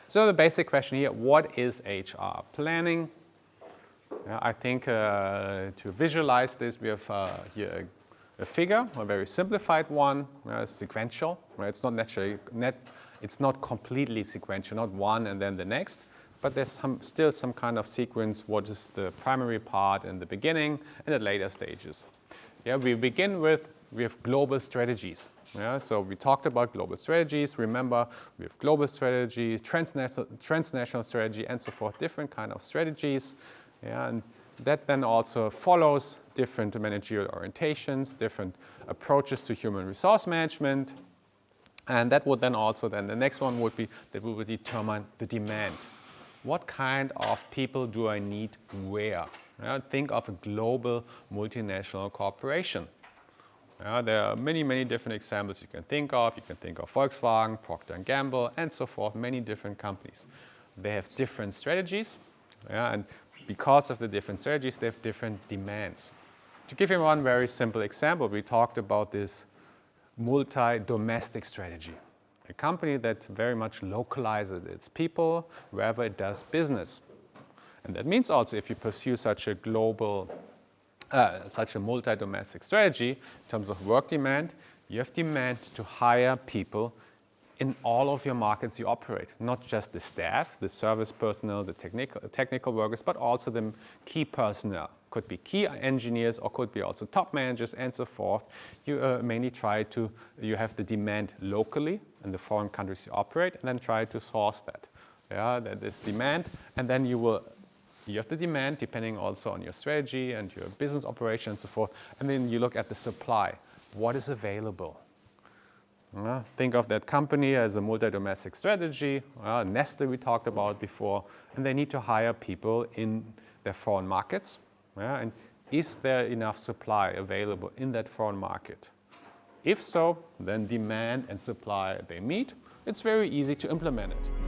So the basic question here, what is HR planning? I think to visualize this, we have here a figure, a very simplified one, sequential. Right? It's not it's not completely sequential, not one and then the next, but there's still some kind of sequence. What is the primary part in the beginning and at later stages? Yeah, we begin with we have global strategies. Yeah, so we talked about global strategies. Remember, we have global strategy, transnational strategy, and so forth. Different kind of strategies. Yeah, and that then also follows different managerial orientations, different approaches to human resource management. And that would then also, the next one would be that we would determine the demand. What kind of people do I need where? Yeah, think of a global multinational corporation. Yeah, there are many, many different examples you can think of. You can think of Volkswagen, Procter & Gamble, and so forth, many different companies. They have different strategies, yeah, and because of the different strategies, they have different demands. To give you one very simple example, we talked about this multi-domestic strategy, a company that very much localizes its people wherever it does business. And that means also if you pursue such a global, such a multi-domestic strategy in terms of work demand, you have demand to hire people in all of your markets you operate, not just the staff, the service personnel, the technical workers, but also the key personnel. Could be key engineers or could be also top managers and so forth. You mainly you have the demand locally in the foreign countries you operate and then try to source that. Yeah, that is demand, and then you have the demand depending also on your strategy and your business operation and so forth, and then you look at the supply. What is available? Think of that company as a multi-domestic strategy. Nestle we talked about before, and they need to hire people in their foreign markets. And is there enough supply available in that foreign market? If so, then demand and supply, they meet. It's very easy to implement it.